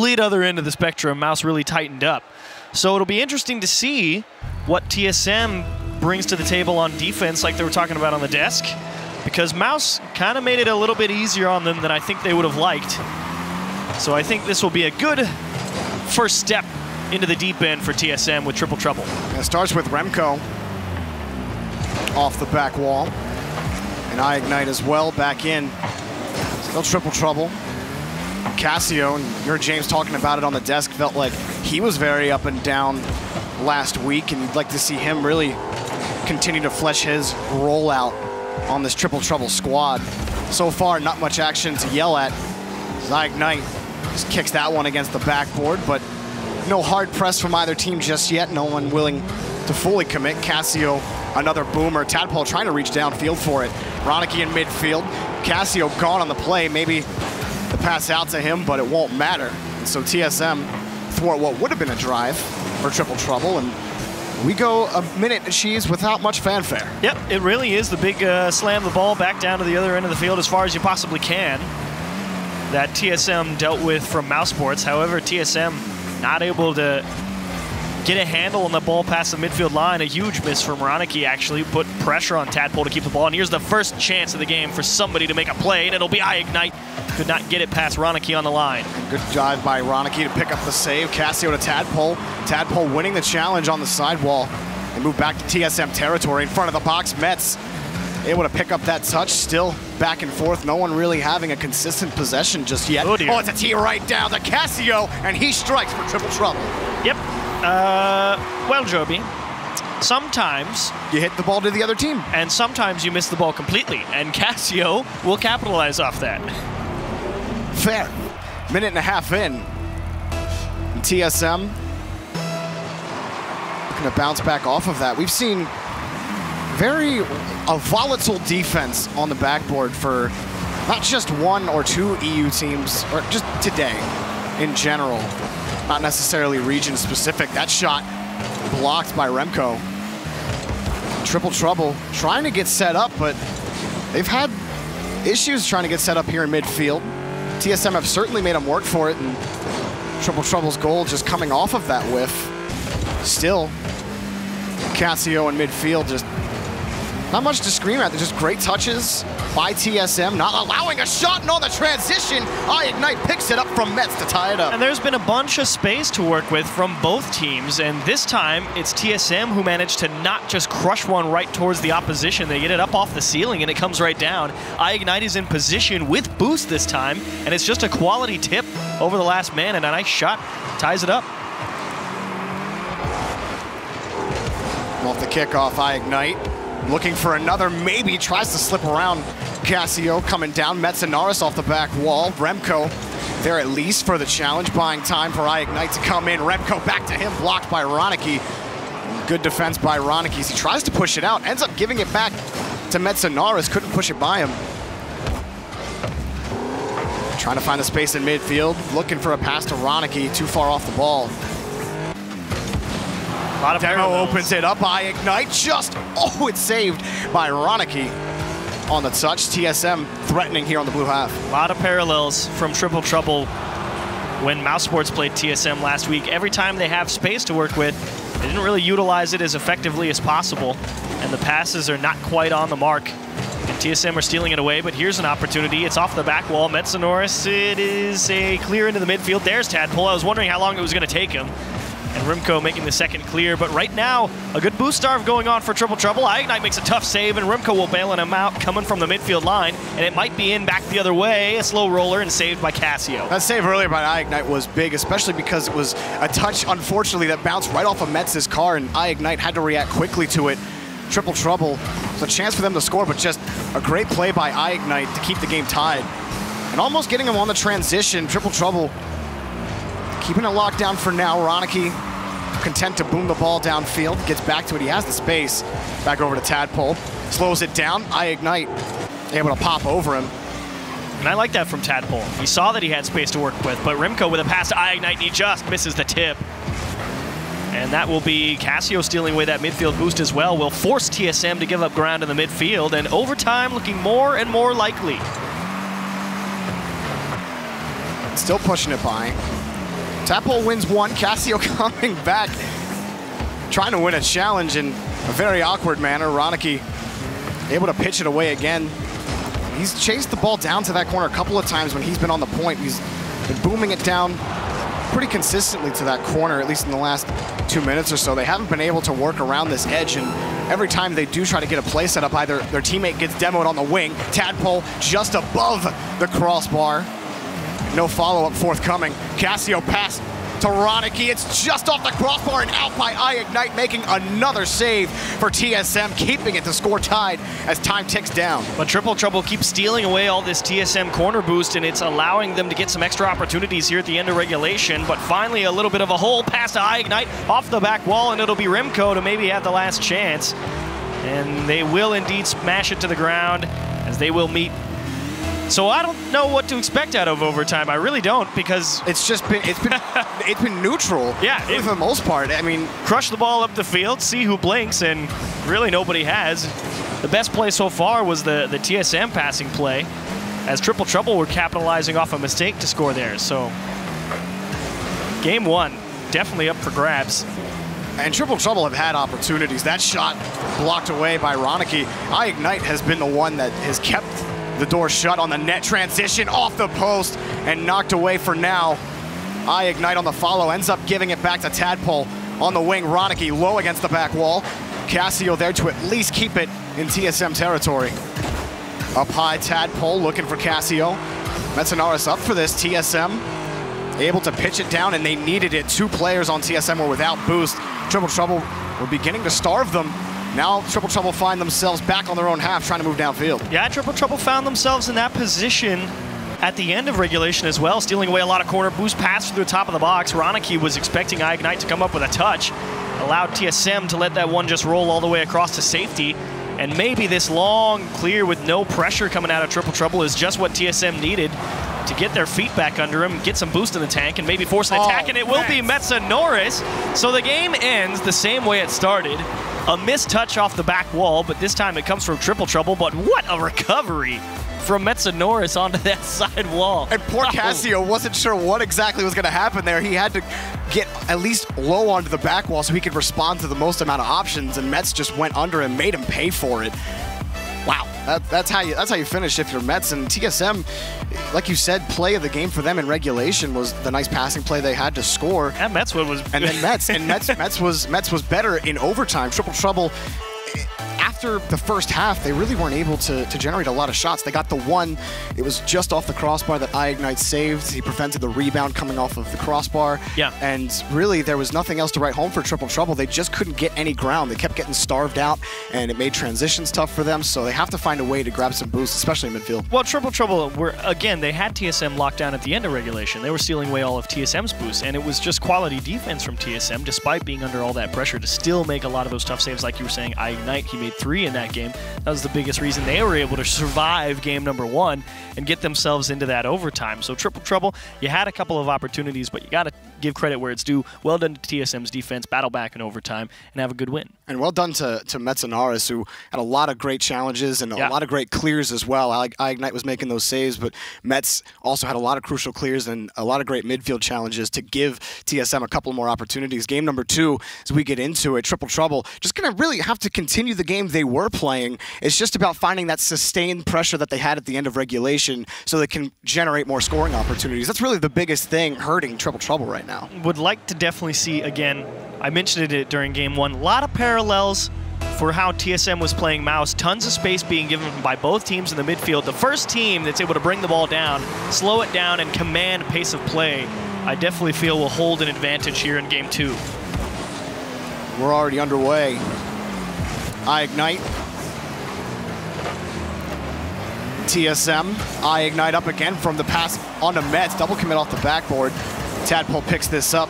complete other end of the spectrum, Mouse really tightened up. So it'll be interesting to see what TSM brings to the table on defense, like they were talking about on the desk, because Mouse kind of made it a little bit easier on them than I think they would have liked. So I think this will be a good first step into the deep end for TSM with Triple Trouble. It starts with Remco off the back wall. And iGnite as well, back in. Still Triple Trouble. Cassio, and you heard James talking about it on the desk, felt like he was very up and down last week, and you'd like to see him really continue to flesh his rollout on this Triple Trouble squad. So far, not much action to yell at. iGnite just kicks that one against the backboard, but no hard press from either team just yet. No one willing to fully commit. Cassio, another boomer. Tadpole trying to reach downfield for it. Ronicky in midfield. Cassio gone on the play. Maybe the pass out to him, but it won't matter. And so TSM thwart what would have been a drive for Triple Trouble, and we go a minute and cheese without much fanfare. Yep, it really is the big slam the ball back down to the other end of the field as far as you possibly can that TSM dealt with from Mouse Sports. However, TSM not able to get a handle on the ball past the midfield line. A huge miss from Ronicky actually put pressure on Tadpole to keep the ball. And here's the first chance of the game for somebody to make a play, and it'll be iGnite. Could not get it past Ronicky on the line. Good dive by Ronicky to pick up the save. Cassio to Tadpole. Tadpole winning the challenge on the sidewall. They move back to TSM territory in front of the box. Mets able to pick up that touch. Still back and forth. No one really having a consistent possession just yet. Oh, dear. Oh, it's a tee right down to Cassio, and he strikes for Triple Trouble. Yep. Well, Joby, sometimes you hit the ball to the other team, and sometimes you miss the ball completely, and Cassio will capitalize off that. Fair. Minute and a half in. And TSM looking to bounce back off of that. We've seen a volatile defense on the backboard for not just one or two EU teams, or just today in general. Not necessarily region specific. That shot blocked by Remco. Triple Trouble trying to get set up, but they've had issues trying to get set up here in midfield. TSM have certainly made them work for it, and Triple Trouble's goal just coming off of that whiff. Still, Cassio in midfield, just not much to scream at. They're just great touches by TSM, not allowing a shot, and on the transition, iGnite picks it up from Mets to tie it up. And there's been a bunch of space to work with from both teams, and this time it's TSM who managed to not just crush one right towards the opposition. They get it up off the ceiling and it comes right down. iGnite is in position with boost this time, and it's just a quality tip over the last man, and a nice shot ties it up. Off the kickoff, iGnite looking for another, maybe tries to slip around Cassio, coming down. Metsanaris off the back wall. Remco there at least for the challenge, buying time for iGnite to come in. Remco back to him, blocked by Ronicky. Good defense by Ronicky. He tries to push it out, ends up giving it back to Metsanaris, couldn't push it by him. Trying to find the space in midfield, looking for a pass to Ronicky, too far off the ball. A lot of Demo opens it up, iGnite just, it's saved by Ronicky on the touch. TSM threatening here on the blue half. A lot of parallels from Triple Trouble when Mouse Sports played TSM last week. Every time they have space to work with, they didn't really utilize it as effectively as possible, and the passes are not quite on the mark. And TSM are stealing it away, but here's an opportunity. It's off the back wall. Metsanaris, it is a clear into the midfield. There's Tadpole. I was wondering how long it was going to take him. And Remco making the second clear, but right now, a good boost starve going on for Triple Trouble. iGnite makes a tough save, and Remco will bail him out, coming from the midfield line, and it might be in back the other way. A slow roller and saved by Cassio. That save earlier by iGnite was big, especially because it was a touch, unfortunately, that bounced right off of Mets' car, and iGnite had to react quickly to it. Triple Trouble, it's a chance for them to score, but just a great play by iGnite to keep the game tied. And almost getting him on the transition. Triple Trouble keeping it locked down for now. Ronicky content to boom the ball downfield, gets back to it. He has the space. Back over to Tadpole. Slows it down. iGnite able to pop over him. And I like that from Tadpole. He saw that he had space to work with, but Remco with a pass to iGnite, and he just misses the tip. And that will be Cassio stealing away that midfield boost as well. Will force TSM to give up ground in the midfield, and overtime looking more and more likely. Still pushing it by. Tadpole wins one. Casio coming back, trying to win a challenge in a very awkward manner. Ronicky able to pitch it away again. He's chased the ball down to that corner a couple of times when he's been on the point. He's been booming it down pretty consistently to that corner, at least in the last 2 minutes or so. They haven't been able to work around this edge, and every time they do try to get a play set up, either their teammate gets demoed on the wing, Tadpole just above the crossbar. No follow-up forthcoming. Casio pass to Ronicky. It's just off the crossbar and out by iGnite, making another save for TSM, keeping it the score tied as time ticks down. But Triple Trouble keeps stealing away all this TSM corner boost, and it's allowing them to get some extra opportunities here at the end of regulation. But finally, a little bit of a hole pass to iGnite off the back wall, and it'll be Remco to maybe have the last chance. And they will indeed smash it to the ground as they will meet. So I don't know what to expect out of overtime. I really don't, because it's been neutral. Yeah, for the most part. I mean, crush the ball up the field, see who blinks, and really nobody has. The best play so far was the TSM passing play, as Triple Trouble were capitalizing off a mistake to score there. So game one, definitely up for grabs. And Triple Trouble have had opportunities. That shot blocked away by Ronicky. iGnite has been the one that has kept the door shut on the net. Transition off the post and knocked away for now. iGnite on the follow, ends up giving it back to Tadpole on the wing. Ronicky low against the back wall. Casio there to at least keep it in TSM territory. Up high, Tadpole looking for Casio. Metzenaris up for this. TSM able to pitch it down, and they needed it. 2 players on TSM were without boost. Triple Trouble were beginning to starve them. Now Triple Trouble find themselves back on their own half, trying to move downfield. Yeah, Triple Trouble found themselves in that position at the end of regulation as well, stealing away a lot of corner boost pass through the top of the box. Ronicky was expecting iGnite to come up with a touch, allowed TSM to let that one just roll all the way across to safety. And maybe this long clear with no pressure coming out of Triple Trouble is just what TSM needed to get their feet back under him, get some boost in the tank, and maybe force an attack, and it will be Metzenaris. So the game ends the same way it started. A missed touch off the back wall, but this time it comes from Triple Trouble. But what a recovery from Metzenaris onto that side wall. And poor Casio wasn't sure what exactly was going to happen there. He had to get at least low onto the back wall so he could respond to the most amount of options, and Mets just went under and made him pay for it. Wow, that's how you finish if you're Mets. And TSM, like you said, play of the game for them in regulation was the nice passing play they had to score. And Mets was and then Mets was better in overtime. Triple Trouble, after the first half, they really weren't able to generate a lot of shots. They got the one, it was just off the crossbar that iGnite saved. He prevented the rebound coming off of the crossbar. Yeah. And really, there was nothing else to write home for Triple Trouble. They just couldn't get any ground. They kept getting starved out, and it made transitions tough for them, so they have to find a way to grab some boost, especially in midfield. Well, Triple Trouble, again, they had TSM locked down at the end of regulation. They were stealing away all of TSM's boost, and it was just quality defense from TSM, despite being under all that pressure, to still make a lot of those tough saves. Like you were saying, iGnite, he made 3 in that game. That was the biggest reason they were able to survive game number 1 and get themselves into that overtime. So Triple Trouble, you had a couple of opportunities, but you got to give credit where it's due. Well done to TSM's defense, battle back in overtime, and have a good win. And well done to Metzenaris, who had a lot of great challenges and a lot of great clears as well. iGnite was making those saves, but Mets also had a lot of crucial clears and a lot of great midfield challenges to give TSM a couple more opportunities. Game number 2, as we get into it, Triple Trouble just going to really have to continue the game they were playing. It's just about finding that sustained pressure that they had at the end of regulation so they can generate more scoring opportunities. That's really the biggest thing hurting Triple Trouble right now. Would like to definitely see, again, I mentioned it during game 1, a lot of parallels for how TSM was playing Mouse. Tons of space being given by both teams in the midfield. The first team that's able to bring the ball down, slow it down, and command pace of play, I definitely feel will hold an advantage here in game 2. We're already underway. iGnite. TSM. iGnite up again from the pass onto Mets. Double commit off the backboard. Tadpole picks this up,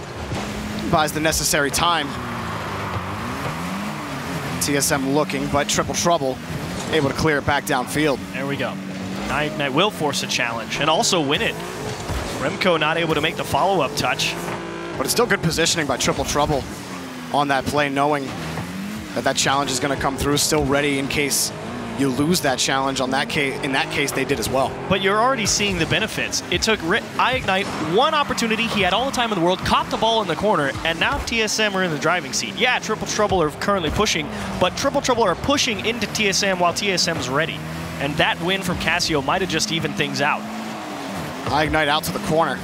buys the necessary time. TSM looking, but Triple Trouble able to clear it back downfield. There we go. iGnite will force a challenge and also win it. Remco not able to make the follow-up touch. But it's still good positioning by Triple Trouble on that play, knowing that that challenge is going to come through, still ready in case you lose that challenge. In that case, they did as well. But you're already seeing the benefits. It took iGNITE one opportunity. He had all the time in the world, caught the ball in the corner, and now TSM are in the driving seat. Yeah, Triple Trouble are currently pushing, but Triple Trouble are pushing into TSM while TSM's ready. And that win from Casio might have just evened things out. iGNITE out to the corner.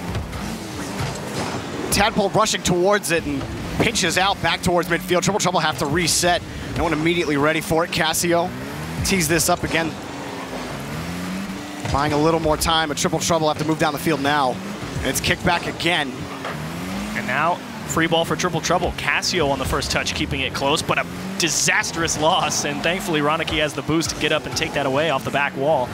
Tadpole rushing towards it and pinches out back towards midfield. Triple Trouble have to reset. No one immediately ready for it. Casio tees this up again. Buying a little more time, but Triple Trouble have to move down the field now. And it's kicked back again. And now, free ball for Triple Trouble. Casio on the first touch, keeping it close, but a disastrous loss. And thankfully, Ronicky has the boost to get up and take that away off the back wall.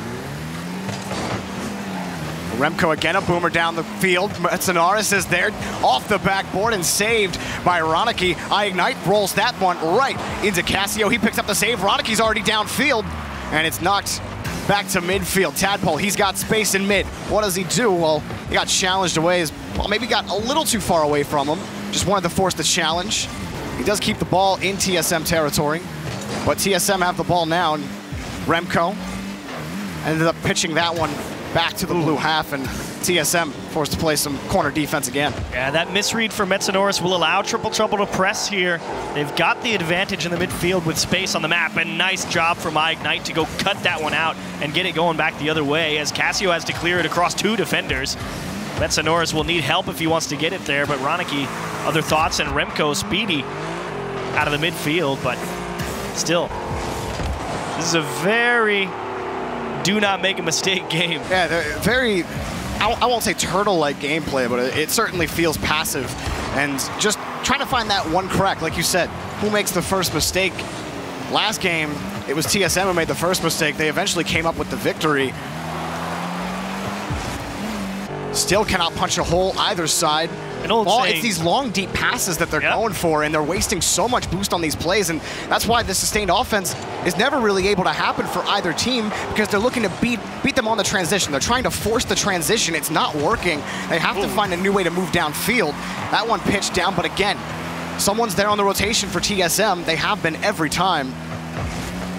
Remco again, a boomer down the field. Metzenaris is there off the backboard and saved by Ronicky. iGNITE rolls that one right into Casio. He picks up the save. Ronicky's already downfield, and it's knocked back to midfield. Tadpole, he's got space in mid. What does he do? Well, he got challenged away. Well, maybe got a little too far away from him. Just wanted to force the challenge. He does keep the ball in TSM territory, but TSM have the ball now, and Remco ended up pitching that one back to the blue half, and TSM forced to play some corner defense again. Yeah, that misread for Metzenaris will allow Triple Trouble to press here. They've got the advantage in the midfield with space on the map, and nice job from iGNITE to go cut that one out and get it going back the other way, as Casio has to clear it across two defenders. Metzenaris will need help if he wants to get it there, but Ronicky, other thoughts, and Remco speedy out of the midfield, but still, this is a very do not make a mistake game. Yeah, they're very, I won't say turtle-like gameplay, but it certainly feels passive. And just trying to find that one crack, like you said, who makes the first mistake? Last game, it was TSM who made the first mistake. They eventually came up with the victory. Still cannot punch a hole either side. It's these long, deep passes that they're going for, and they're wasting so much boost on these plays, and that's why the sustained offense is never really able to happen for either team, because they're looking to beat them on the transition. They're trying to force the transition. It's not working. They have to find a new way to move downfield. That one pitched down, but again, someone's there on the rotation for TSM. They have been every time.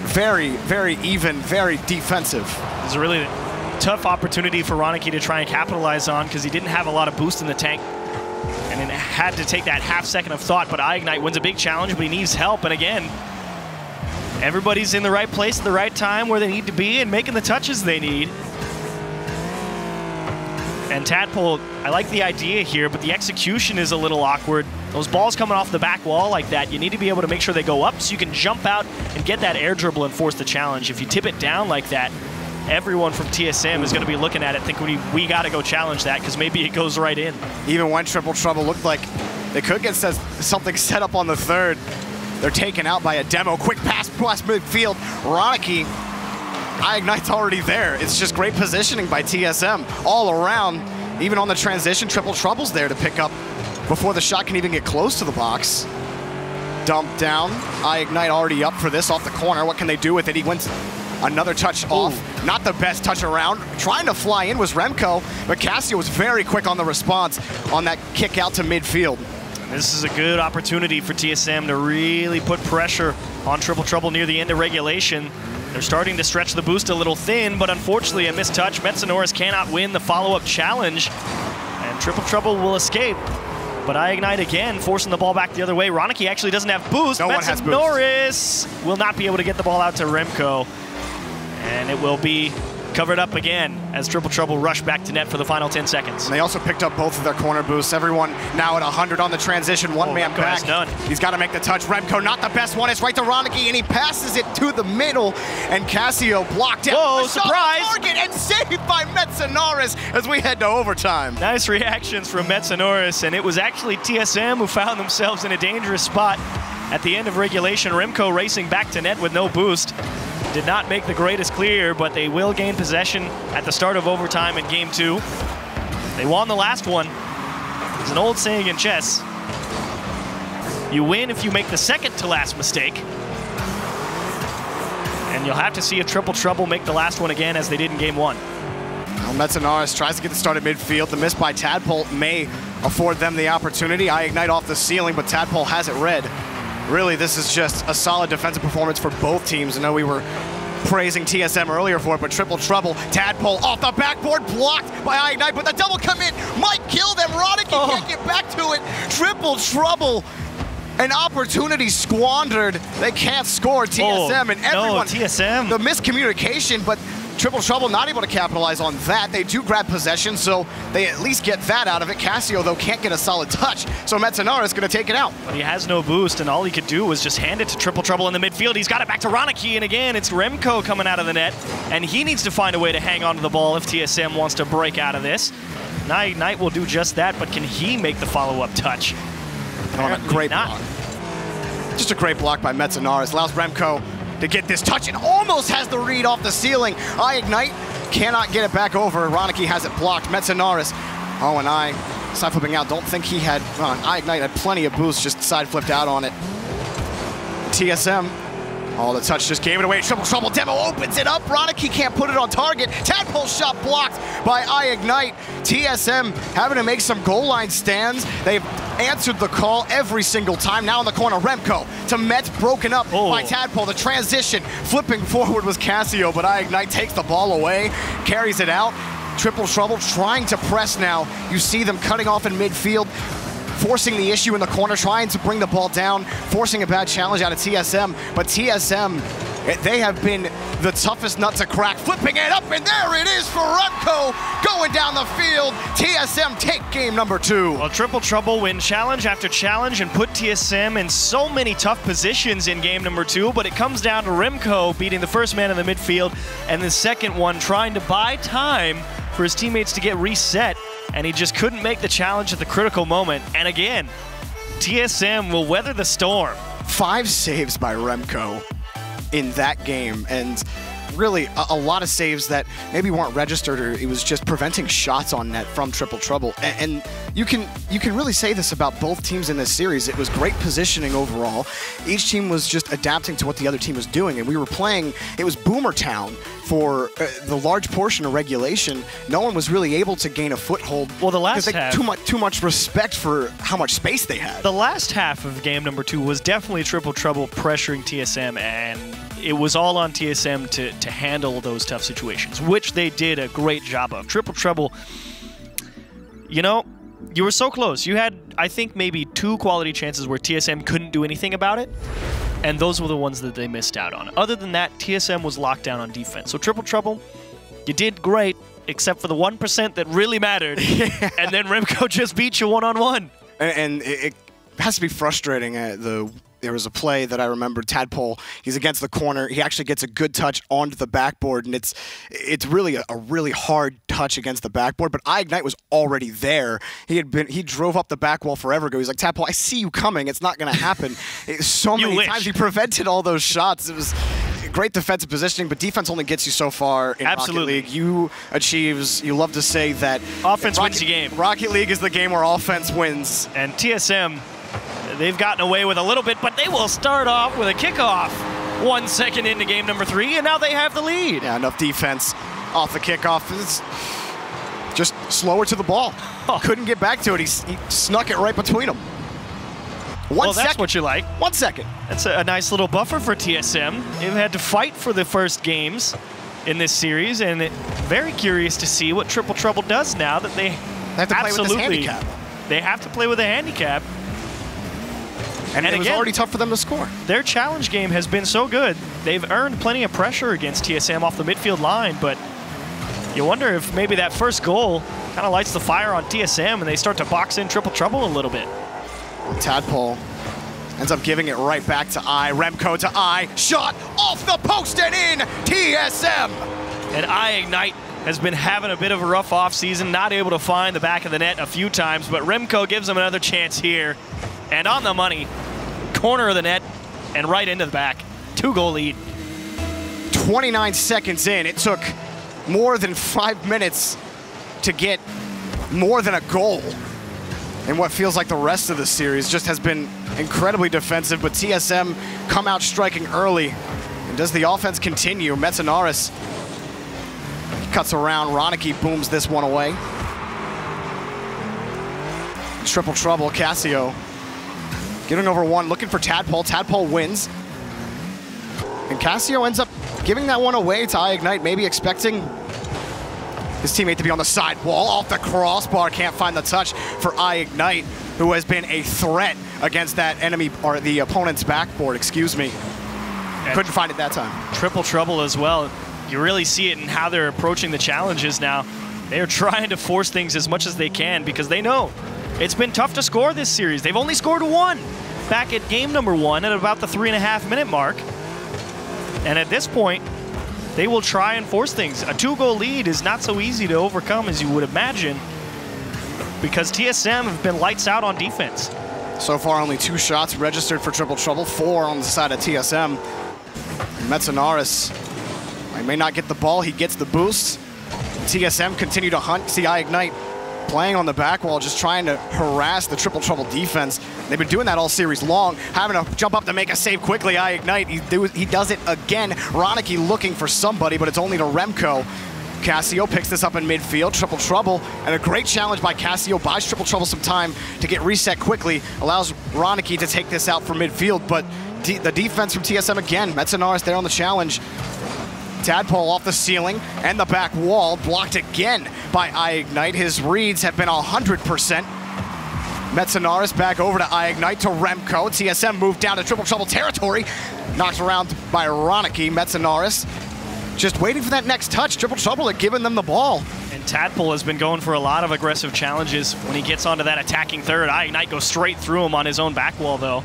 Very, very even, very defensive. It's a really tough opportunity for Ronicky to try and capitalize on, because he didn't have a lot of boost in the tank. And then had to take that half second of thought, but iGNITE wins a big challenge, but he needs help. And again, everybody's in the right place at the right time where they need to be and making the touches they need. And Tadpole, I like the idea here, but the execution is a little awkward. Those balls coming off the back wall like that, you need to be able to make sure they go up so you can jump out and get that air dribble and force the challenge. If you tip it down like that, everyone from TSM is going to be looking at it thinking we got to go challenge that, because maybe it goes right in. Even when Triple Trouble looked like they could get something set up on the third, they're taken out by a demo. Quick pass past midfield. Ronicky, iGNITE's already there. It's just great positioning by TSM all around. Even on the transition, Triple Trouble's there to pick up before the shot can even get close to the box. Dumped down. iGNITE already up for this off the corner. What can they do with it? He wins another touch off. Not the best touch around. Trying to fly in was Remco, but Casio was very quick on the response on that kick out to midfield. This is a good opportunity for TSM to really put pressure on Triple Trouble near the end of regulation. They're starting to stretch the boost a little thin, but unfortunately a missed touch. Metzenaris cannot win the follow-up challenge, and Triple Trouble will escape. But iGNITE again, forcing the ball back the other way. Ronicky actually doesn't have boost. No one has boost. Metzenaris will not be able to get the ball out to Remco. And it will be covered up again as Triple Trouble rush back to net for the final 10 seconds. And they also picked up both of their corner boosts. Everyone now at 100 on the transition. One man back. He's got to make the touch. Remco, not the best one. It's right to Ronicky, and he passes it to the middle. And Casio blocked out. Whoa, surprise! Target and saved by Metzenaris as we head to overtime. Nice reactions from Metzenaris, and it was actually TSM who found themselves in a dangerous spot at the end of regulation. Remco racing back to net with no boost. Did not make the greatest clear, but they will gain possession at the start of overtime in game 2. They won the last one. There's an old saying in chess. You win if you make the second to last mistake. And you'll have to see if Triple Trouble make the last one again, as they did in game 1. Well, Metzenaris tries to get the start at midfield. The miss by Tadpole may afford them the opportunity. iGNITE off the ceiling, but Tadpole has it red. Really, this is just a solid defensive performance for both teams. I know we were praising TSM earlier for it, but triple trouble. Tadpole off the backboard, blocked by iGNITE, but the double commit might kill them. Ronicky can't get back to it. Triple trouble. An opportunity squandered. They can't score. TSM and everyone. No, TSM. The miscommunication, but triple trouble not able to capitalize on that. They do grab possession, so they at least get that out of it. Cassio, though, can't get a solid touch, so Metzenara is going to take it out. But he has no boost, and all he could do was just hand it to triple trouble in the midfield. He's got it back to Ronicky, and again, it's Remco coming out of the net, and he needs to find a way to hang on to the ball if TSM wants to break out of this. Now iGNITE will do just that, but can he make the follow-up touch? Great block. Just a great block by Metzenaris. Allows Remco to get this touch and almost has the read off the ceiling. iGNITE cannot get it back over. Ronicky has it blocked. Metzenaris, oh, and side flipping out. Don't think he had, iGNITE had plenty of boost, just side flipped out on it. TSM, oh, the touch just gave it away. Triple trouble, Demo opens it up. Ronicky can't put it on target. Tadpole shot blocked by iGNITE. TSM having to make some goal line stands. They've answered the call every single time. Now in the corner, Remco to Met, broken up by Tadpole. The transition, flipping forward was Cassio, but iGNITE takes the ball away, carries it out. Triple trouble trying to press now. You see them cutting off in midfield, forcing the issue in the corner, trying to bring the ball down, forcing a bad challenge out of TSM. But TSM, they have been the toughest nut to crack. Flipping it up, and there it is for Remco going down the field. TSM take game number 2. Well, triple trouble win challenge after challenge and put TSM in so many tough positions in game number 2, but it comes down to Remco beating the first man in the midfield and the second one trying to buy time for his teammates to get reset, and he just couldn't make the challenge at the critical moment. And again, TSM will weather the storm. 5 saves by Remco in that game, and really a lot of saves that maybe weren't registered, or it was just preventing shots on net from triple trouble. And you can really say this about both teams in this series. It was great positioning overall. Each team was just adapting to what the other team was doing, and we were playing, it was Boomer Town for the large portion of regulation. No one was really able to gain a foothold. Well, the last half, too much respect for how much space they had. The last half of game number 2 was definitely triple trouble pressuring TSM, and it was all on TSM to handle those tough situations, which they did a great job of. Triple trouble, you know, you were so close. You had, I think, maybe 2 quality chances where TSM couldn't do anything about it, and those were the ones that they missed out on. Other than that, TSM was locked down on defense. So triple trouble, you did great, except for the 1% that really mattered, and then Remco just beat you one-on-one. And it has to be frustrating. There was a play that I remember, Tadpole, he's against the corner. He actually gets a good touch onto the backboard, and it's really a really hard touch against the backboard, but iGNITE was already there. He drove up the back wall forever ago. He's like, Tadpole, I see you coming. It's not going to happen. So many times he prevented all those shots. It was great defensive positioning, but defense only gets you so far in Rocket League. You love to say that offense wins the game. Rocket League is the game where offense wins. And TSM, they've gotten away with a little bit, but they will start off with a kickoff 1 second into game number 3, and now they have the lead. Yeah, enough defense off the kickoff. It's just slower to the ball. Couldn't get back to it. He snuck it right between them. Well, that's what you like. 1 second. That's a nice little buffer for TSM. They've had to fight for the first games in this series, and very curious to see what triple trouble does now that they have to play with this handicap. They have to play with a handicap. And it was already tough for them to score. Their challenge game has been so good. They've earned plenty of pressure against TSM off the midfield line, but you wonder if maybe that first goal kind of lights the fire on TSM and they start to box in triple trouble a little bit. Tadpole ends up giving it right back to Remco to shot off the post and in, TSM! And iGNITE has been having a bit of a rough offseason, not able to find the back of the net a few times, but Remco gives them another chance here. And on the money, corner of the net, and right into the back. 2-goal lead. 29 seconds in. It took more than 5 minutes to get more than a goal. And what feels like the rest of the series just has been incredibly defensive, but TSM come out striking early. And does the offense continue? Metzenaris cuts around. Ronicky booms this one away. Triple trouble, Cassio getting over 1, looking for Tadpole. Tadpole wins. And Cassio ends up giving that one away to iGnite, maybe expecting his teammate to be on the sidewall, off the crossbar, can't find the touch for iGnite, who has been a threat against that enemy, or the opponent's backboard, excuse me. Couldn't find it that time. Triple trouble as well. You really see it in how they're approaching the challenges now. They're trying to force things as much as they can because they know it's been tough to score this series. They've only scored one back at game number 1 at about the 3.5-minute mark. And at this point, they will try and force things. A 2-goal lead is not so easy to overcome as you would imagine because TSM have been lights out on defense. So far, only 2 shots registered for Triple Trouble, 4 on the side of TSM. Metzanaris, he may not get the ball, he gets the boost. TSM continue to hunt. See iGnite playing on the back wall, just trying to harass the Triple Trouble defense. They've been doing that all series long, having to jump up to make a save quickly. iGnite, he does it again. Ronicky looking for somebody, but it's only to Remco. Cassio picks this up in midfield. Triple Trouble, and a great challenge by Cassio, buys Triple Trouble some time to get reset quickly, allows Ronicky to take this out from midfield, but the defense from TSM again. Metzanaris there on the challenge. Tadpole off the ceiling and the back wall, blocked again by iGnite. His reads have been 100%. Metzanaris back over to iGnite, to Remco. TSM moved down to Triple Trouble territory. Knocked around by Ronicky. Metzanaris just waiting for that next touch. Triple Trouble had given them the ball. And Tadpole has been going for a lot of aggressive challenges. When he gets onto that attacking third, iGnite goes straight through him on his own back wall, though.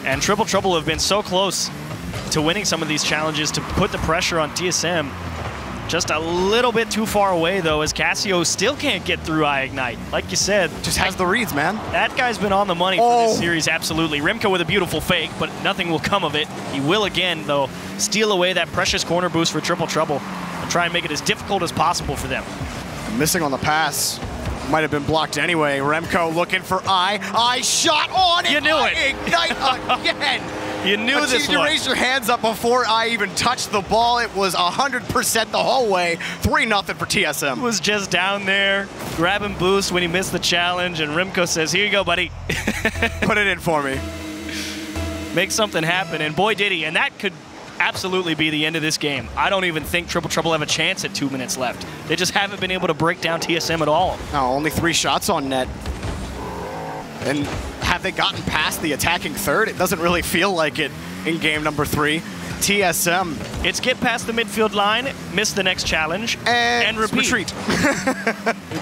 And Triple Trouble have been so close to winning some of these challenges to put the pressure on TSM. Just a little bit too far away, though, as Cassio still can't get through iGnite. Like you said, just has the reads, man. That guy's been on the money for this series, absolutely. Remco with a beautiful fake, but nothing will come of it. He will again, though, steal away that precious corner boost for Triple Trouble and try and make it as difficult as possible for them. Missing on the pass. Might have been blocked anyway. Remco looking for I shot on it. You knew it. iGnite again. You knew this one. You raise your hands up before I even touched the ball. It was 100% the whole way. 3-0 for TSM. He was just down there grabbing boost when he missed the challenge, and Remco says, "Here you go, buddy." Put it in for me. Make something happen, and boy did he. And that could absolutely be the end of this game. I don't even think Triple Trouble have a chance at 2 minutes left. They just haven't been able to break down TSM at all. No, only 3 shots on net. And have they gotten past the attacking third? It doesn't really feel like it in game number 3. TSM. It's get past the midfield line, miss the next challenge, and repeat. Retreat.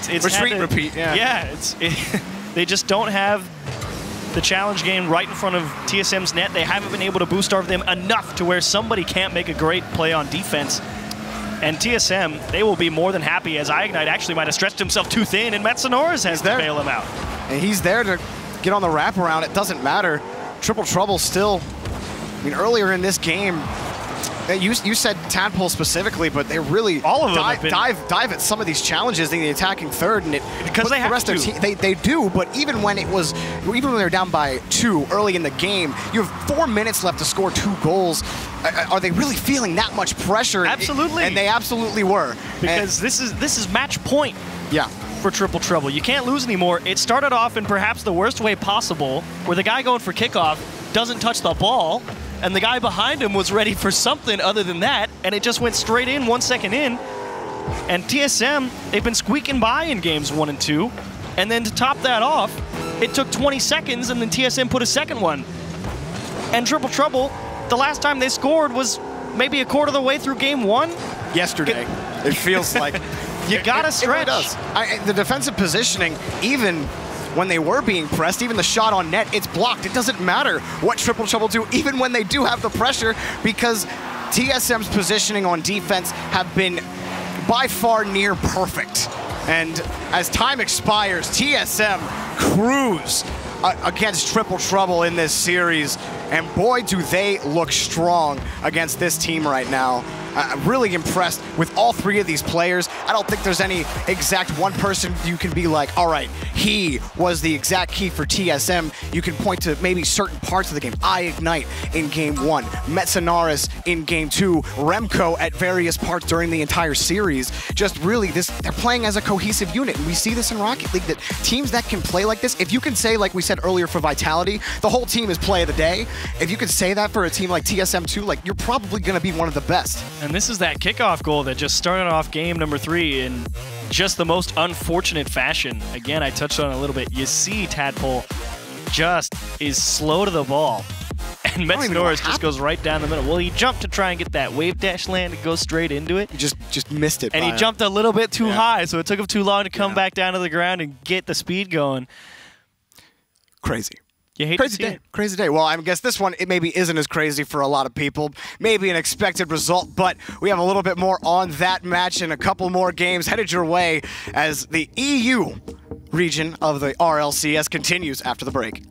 it's retreat, repeat, yeah. Yeah, they just don't have the challenge game right in front of TSM's net. They haven't been able to boost over them enough to where somebody can't make a great play on defense. And TSM, they will be more than happy, as iGnite actually might have stretched himself too thin, and Metzanaris has to bail him out. And he's there to get on the wraparound. It doesn't matter. Triple Trouble still, I mean, earlier in this game, you said Tadpole specifically, but they really all of them dive at some of these challenges in the attacking third, and because they have to. They do, but even when they're down by 2 early in the game, you have 4 minutes left to score 2 goals. Are they really feeling that much pressure? Absolutely. And they absolutely were. Because this is match point. Yeah. For Triple Trouble. You can't lose anymore. It started off in perhaps the worst way possible, where the guy going for kickoff doesn't touch the ball, and the guy behind him was ready for something other than that, and it just went straight in 1 second in. And TSM, they've been squeaking by in games 1 and 2, and then to top that off, it took 20 seconds, and then TSM put a second one. And Triple Trouble, the last time they scored was maybe a quarter of the way through game 1. Yesterday, it feels like. You gotta stretch. It really does. The defensive positioning, even when they were being pressed, even the shot on net, it's blocked. It doesn't matter what Triple Trouble do, even when they do have the pressure, because TSM's positioning on defense have been by far near perfect. And as time expires, TSM cruise against Triple Trouble in this series. And boy, do they look strong against this team right now. Really impressed with all three of these players. I don't think there's any exact one person you can be like, all right, he was the exact key for TSM. You can point to maybe certain parts of the game. ignite in game 1, Metsanaris in game 2, Remco at various parts during the entire series. Just really, they're playing as a cohesive unit. And we see this in Rocket League, that teams that can play like this, if you can say, like we said earlier for Vitality, the whole team is play of the day. If you can say that for a team like TSM2, like, you're probably going to be one of the best. And this is that kickoff goal that just started off game number 3 in just the most unfortunate fashion. Again, I touched on it a little bit. You see Tadpole just is slow to the ball. And Metsanaris just goes right down the middle. Well, he jumped to try and get that wave dash land to go straight into it. He just missed it. And he jumped a little bit too high, so it took him too long to come back down to the ground and get the speed going. Crazy. You hate to see it. Crazy day. Well, I guess this one, it maybe isn't as crazy for a lot of people. Maybe an expected result, but we have a little bit more on that match and a couple more games headed your way as the EU region of the RLCS continues after the break.